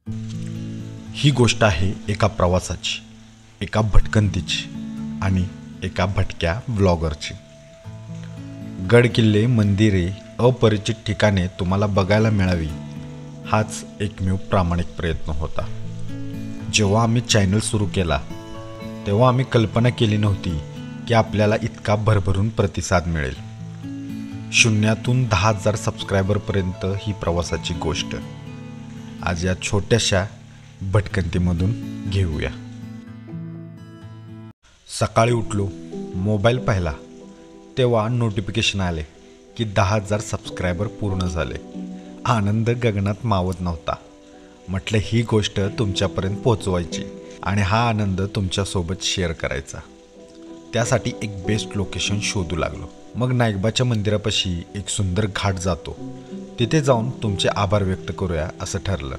ही गोष्ट आहे एका प्रवासाची, एका भटकंतीची आणि एका भटक्या व्लॉगरची. गड किल्ले, मंदिरे, अपरिचित ठिकाणे तुम्हाला बघायला मिळावी हाच एकमेव प्रामाणिक प्रयत्न होता. जेव्हा आम्ही चॅनल सुरू केला तेव्हा आम्ही कल्पना केली नव्हती की आपल्याला इतका भरभरून प्रतिसाद मिळेल. शून्यातून 10,000 सबस्क्रायबरपर्यंत ही प्रवासाची गोष्ट आज या छोट्याशा भटकंतीमधून घेऊया. सकाळी उठलो, मोबाईल पाहिला तेव्हा नोटिफिकेशन आले की 10,000 सबस्क्रायबर पूर्ण झाले. आनंद गगनात मावत नव्हता. म्हटलं ही गोष्ट तुमच्यापर्यंत पोचवायची आणि हा आनंद तुमच्यासोबत शेअर करायचा. त्यासाठी एक बेस्ट लोकेशन शोधू लागलो. मग नाईकबाच्या मंदिरापाशी एक सुंदर घाट जातो, तिथे जाऊन तुमचे आभार व्यक्त करूया असं ठरलं.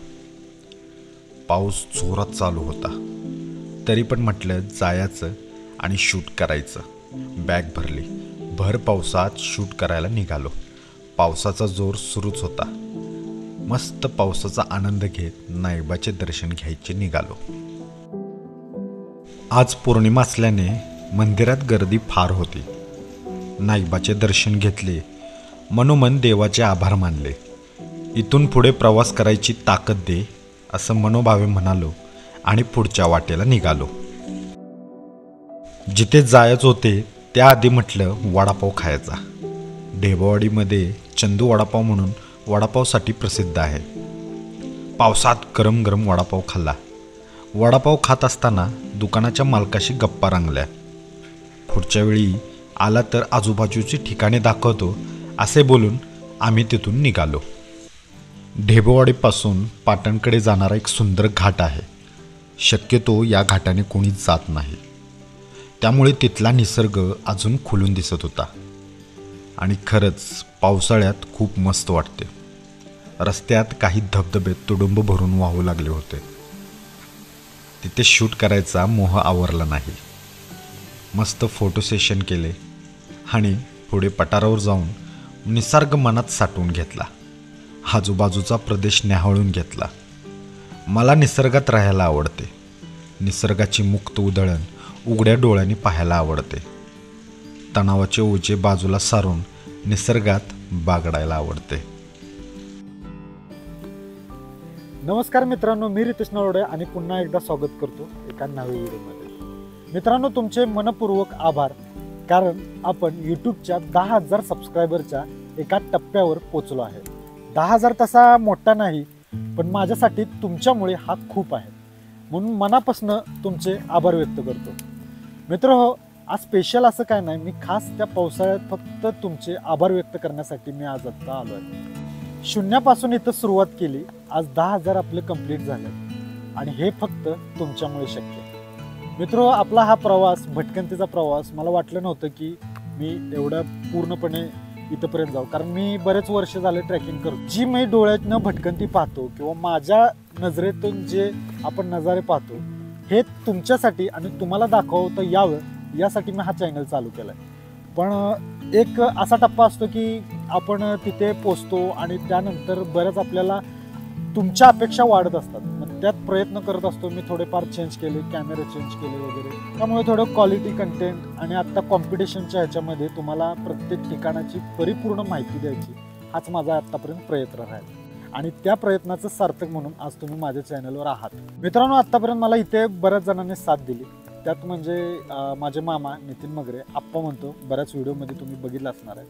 पाऊस जोरात चालू होता, तरी पण म्हटलं जायचं आणि शूट करायचं. बॅग भरली, भर पावसात शूट करायला निघालो. पावसाचा जोर सुरूच होता. मस्त पावसाचा आनंद घेत नाईकबाचे दर्शन घ्यायचे निघालो. आज पौर्णिमा असल्याने मंदिरात गर्दी फार होती. नाईकबाचे दर्शन घेतले, मनोमन देवाचे आभार मानले. इथून पुढे प्रवास करायची ताकद दे असं मनोभावे म्हणालो आणि पुढच्या वाटेला निघालो. जिथे जायचं होते त्याआधी म्हटलं वडापाव खायचा. ढेबेवाडीमध्ये चंदू वडापाव म्हणून वडापावसाठी प्रसिद्ध आहे. पावसात गरम गरम वडापाव खाल्ला. वडापाव खात असताना दुकानाच्या मालकाशी गप्पा रंगल्या. पुढच्या वेळी आला तर आजूबाजूची ठिकाणे दाखवतो असे बोलून आम्ही तिथून निघालो. ढेबेवाडीपासून पाटणकडे जाणारा एक सुंदर घाट आहे. शक्यतो या घाटाने कोणीच जात नाही, त्यामुळे तिथला निसर्ग अजून खुलून दिसत होता आणि खरंच पावसाळ्यात खूप मस्त वाटते. रस्त्यात काही धबधबे तुडुंब भरून वाहू लागले होते. तिथे शूट करायचा मोह आवरला नाही. मस्त फोटो सेशन केले आणि पुढे पठारावर जाऊन निसर्ग मनात साठवून घेतला. आजूबाजूचा प्रदेश न्याहाळून घेतला. मला निसर्गात राहायला आवडते. निसर्गाची मुक्त उधळण उघड्या डोळ्यांनी पाहायला आवडते. तणावाचे ओझे बाजूला सारून निसर्गात बागडायला आवडते. नमस्कार मित्रांनो, मी रितेश नवडे आणि पुन्हा एकदा स्वागत करतो एका नव्या व्हिडिओमध्ये. मित्रांनो, तुमचे मनपूर्वक आभार, कारण आपण यूट्यूबच्या 10,000 सबस्क्रायबरच्या एका टप्प्यावर पोचलो आहे. 10,000 तसा मोठा नाही, पण माझ्यासाठी तुमच्यामुळे हा खूप आहे, म्हणून मनापासून तुमचे आभार व्यक्त करतो. मित्रहो, आज स्पेशल असं काय नाही, मी खास त्या पावसाळ्यात फक्त तुमचे आभार व्यक्त करण्यासाठी मी आज आत्ता आलो आहे. शून्यापासून इथं सुरुवात केली, आज 10,000 आपले कंप्लीट झाले आणि हे फक्त तुमच्यामुळे शक्य. मित्रो, आपला हा प्रवास, भटकंतीचा प्रवास, मला वाटलं नव्हतं की मी एवढ्या पूर्णपणे इथंपर्यंत जाऊ, कारण मी बरेच वर्ष झाले ट्रेकिंग करतो. जी मी डोळ्यातनं भटकंती पाहतो किंवा माझ्या नजरेतून जे आपण नजारे पाहतो, हे तुमच्यासाठी आणि तुम्हाला दाखवता यावं यासाठी मी हा चॅनल चालू केला आहे. पण एक असा टप्पा असतो की आपण तिथे पोचतो आणि त्यानंतर बऱ्याच आपल्याला तुमच्या अपेक्षा वाढत असतात. मग त्यात प्रयत्न करत असतो. मी थोडेफार चेंज केले, कॅमेरे चेंज केले वगैरे, त्यामुळे थोडं क्वालिटी कंटेंट आणि आत्ता कॉम्पिटिशनच्या ह्याच्यामध्ये तुम्हाला प्रत्येक ठिकाणाची परिपूर्ण माहिती द्यायची, हाच माझा आत्तापर्यंत प्रयत्न राहिला आणि त्या प्रयत्नाचं सार्थक म्हणून आज तुम्ही माझ्या चॅनलवर आहात. मित्रांनो, आत्तापर्यंत मला इथे बऱ्याच जणांनी साथ दिली. त्यात म्हणजे माझे मामा नितीन मगरे, आप्पा म्हणतो, बऱ्याच व्हिडिओमध्ये तुम्ही बघितलं असणार आहे.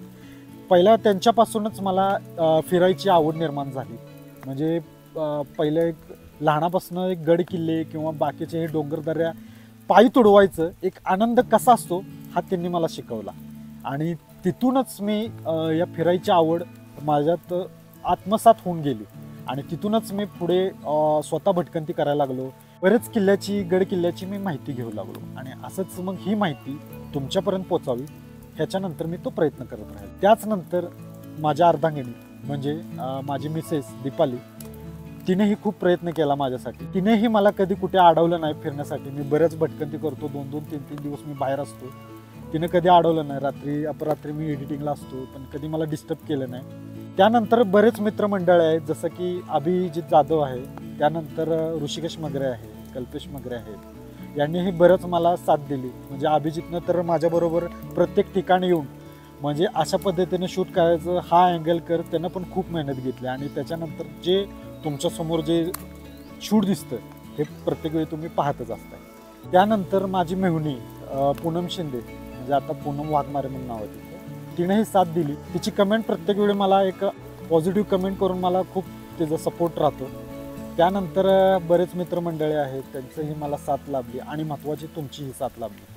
पहिला त्यांच्यापासूनच मला फिरायची आवड निर्माण झाली. म्हणजे पहिले एक लहानापासून एक गड किल्ले किंवा बाकीचे हे डोंगरदऱ्या पायी तुडवायचं एक आनंद कसा असतो हा त्यांनी मला शिकवला आणि तिथूनच मी या फिरायची आवड माझ्यात आत्मसात होऊन गेली आणि तिथूनच मी पुढे स्वतः भटकंती करायला लागलो. बरेच किल्ल्याची, गड किल्ल्याची मी माहिती घेऊ लागलो आणि असंच मग ही माहिती तुमच्यापर्यंत पोचावी ह्याच्यानंतर मी तो प्रयत्न करत राहील. त्याचनंतर माझ्या अर्धांगिनी म्हणजे माझी मिसेस दीपाली, तिनेही खूप प्रयत्न केला माझ्यासाठी. तिनेही मला कधी कुठे अडवलं नाही फिरण्यासाठी. मी बऱ्याच भटकंती करतो, 2-2, 3-3 दिवस मी बाहेर असतो. तिने कधी अडवलं नाही. रात्री अपरात्री मी एडिटिंगला असतो, पण कधी मला डिस्टर्ब केलं नाही. त्यानंतर बरेच मित्रमंडळ आहेत, जसं की अभिजित जाधव आहे, त्यानंतर ऋषिकेश मगरे आहे, कल्पेश मगरे आहेत, यांनीही बरंच मला साथ दिली. म्हणजे अभिजितनं तर माझ्याबरोबर प्रत्येक ठिकाणी येऊन म्हणजे अशा पद्धतीने शूट करायचं, हा अँगल कर, त्यानं पण खूप मेहनत घेतली. आणि त्याच्यानंतर जे तुमच्यासमोर जे शूट दिसतं हे प्रत्येक वेळी तुम्ही पाहतच असताय. त्यानंतर माझी मेहुणी पूनम शिंदे, म्हणजे आता पूनम वाघमारे म्हणून नाव आहे तिचं, तिनेही साथ दिली. तिची कमेंट प्रत्येक वेळी मला एक पॉझिटिव्ह कमेंट करून मला खूप तिचा सपोर्ट राहतो. त्यानंतर बरेच मित्रमंडळी आहेत, त्यांचंही मला साथ लाभली आणि महत्त्वाची तुमचीही साथ लाभली.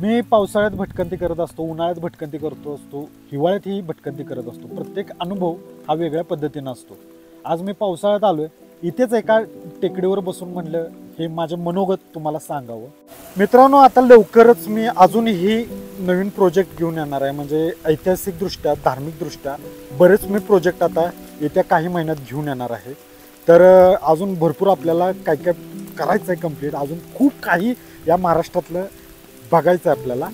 मी पावसाळ्यात भटकंती करत असतो, उन्हाळ्यात भटकंती करतो असतो, हिवाळ्यातही भटकंती करत असतो. प्रत्येक अनुभव हा वेगळ्या पद्धतीनं असतो. आज मी पावसाळ्यात आलोय, इथेच एका टेकडीवर बसून म्हणलं हे माझं मनोगत तुम्हाला सांगावं. मित्रांनो, आता लवकरच मी अजूनही नवीन प्रोजेक्ट घेऊन येणार आहे. म्हणजे ऐतिहासिकदृष्ट्या, धार्मिकदृष्ट्या बरेच मी प्रोजेक्ट आता येत्या काही महिन्यात घेऊन येणार आहे. तर अजून भरपूर आपल्याला काय काय करायचं आहे कंप्लीट, अजून खूप काही या महाराष्ट्रातलं बघायचं आहे आपल्याला.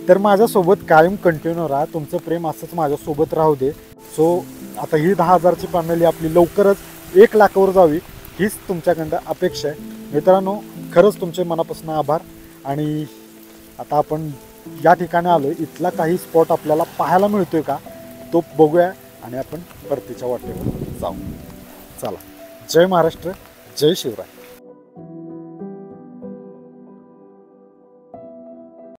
तर माझ्यासोबत कायम कंटिन्यू राहा, तुमचं प्रेम असंच माझ्यासोबत राहू दे. सो आता ही 10,000ची फॅमिली आपली लवकरच 1 लाखावर जावी, हीच तुमच्याकडं अपेक्षा आहे. मित्रांनो, खरंच तुमचे मनापासून आभार. आणि आता आपण या ठिकाणी आलो आहे, इथला काही स्पॉट आपल्याला पाहायला मिळतोय का तो बघूया आणि आपण परतीच्या वाटेवर जाऊ. चला, जय महाराष्ट्र, जय शिवराय.